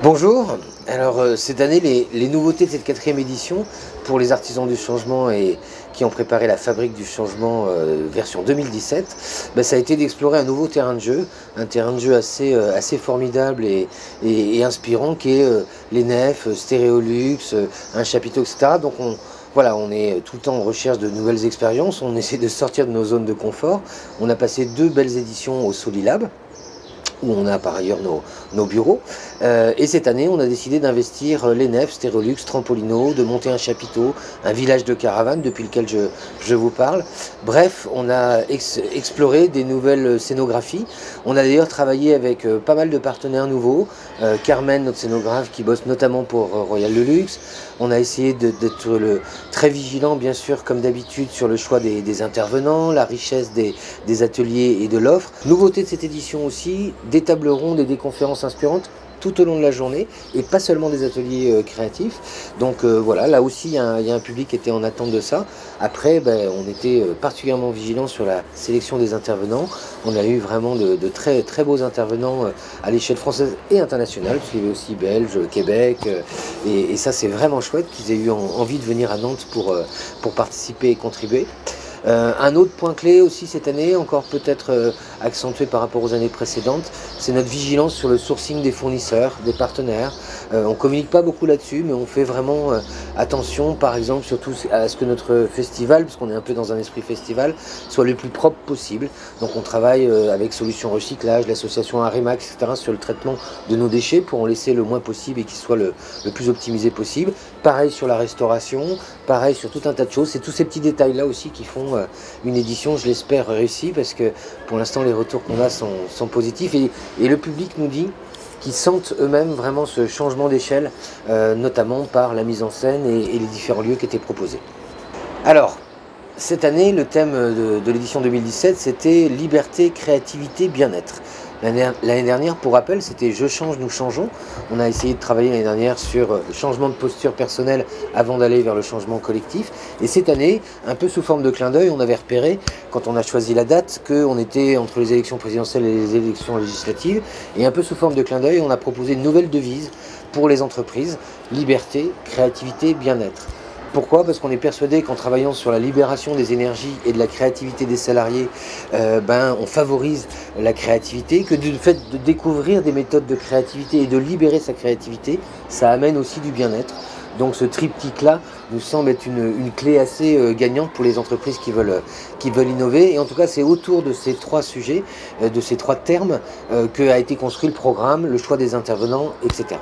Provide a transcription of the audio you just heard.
Bonjour, alors cette année les nouveautés de cette 4e édition pour les artisans du changement et qui ont préparé la fabrique du changement version 2017, ça a été d'explorer un nouveau terrain de jeu, un terrain de jeu assez formidable et inspirant qui est les nefs, Stéréolux, un chapiteau, etc. Donc on est tout le temps en recherche de nouvelles expériences, on essaie de sortir de nos zones de confort. On a passé 2 belles éditions au Solilab, où on a par ailleurs nos bureaux. Et cette année, on a décidé d'investir les nefs, Stéréolux, Trampolino, de monter un chapiteau, un village de caravanes depuis lequel je vous parle. Bref, on a exploré des nouvelles scénographies. On a d'ailleurs travaillé avec pas mal de partenaires nouveaux. Carmen, notre scénographe, qui bosse notamment pour Royal Deluxe. On a essayé d'être très vigilant, bien sûr, comme d'habitude, sur le choix des intervenants, la richesse des ateliers et de l'offre. Nouveauté de cette édition aussi, des tables rondes et des conférences inspirantes tout au long de la journée et pas seulement des ateliers créatifs. Donc voilà, là aussi il y a un public qui était en attente de ça. Après, on était particulièrement vigilants sur la sélection des intervenants. On a eu vraiment de très très beaux intervenants à l'échelle française et internationale, parce qu'il y avait aussi Belge, Québec, et ça c'est vraiment chouette qu'ils aient eu envie de venir à Nantes pour participer et contribuer. Un autre point clé aussi cette année, encore peut-être accentué par rapport aux années précédentes, c'est notre vigilance sur le sourcing des fournisseurs, des partenaires. On ne communique pas beaucoup là-dessus, mais on fait vraiment attention, par exemple, surtout à ce que notre festival, parce qu'on est un peu dans un esprit festival, soit le plus propre possible. Donc on travaille avec Solutions Recyclage, l'association Arimax, etc., sur le traitement de nos déchets pour en laisser le moins possible et qu'ils soient le plus optimisé possible. Pareil sur la restauration, pareil sur tout un tas de choses. C'est tous ces petits détails-là aussi qui font une édition, je l'espère, réussie, parce que pour l'instant les retours qu'on a sont positifs et le public nous dit qu'ils sentent eux-mêmes vraiment ce changement d'échelle, notamment par la mise en scène et les différents lieux qui étaient proposés. Alors, cette année, le thème de l'édition 2017, c'était liberté, créativité, bien-être. L'année dernière, pour rappel, c'était Je change, nous changeons. On a essayé de travailler l'année dernière sur le changement de posture personnelle avant d'aller vers le changement collectif. Et cette année, un peu sous forme de clin d'œil, on avait repéré, quand on a choisi la date, qu'on était entre les élections présidentielles et les élections législatives. Et un peu sous forme de clin d'œil, on a proposé une nouvelle devise pour les entreprises: liberté, créativité, bien-être. Pourquoi? Parce qu'on est persuadé qu'en travaillant sur la libération des énergies et de la créativité des salariés, on favorise la créativité, que du fait de découvrir des méthodes de créativité et de libérer sa créativité, ça amène aussi du bien-être. Donc ce triptyque-là nous semble être une clé assez gagnante pour les entreprises qui veulent innover. Et en tout cas, c'est autour de ces 3 sujets, de ces 3 termes, qu'a été construit le programme, le choix des intervenants, etc.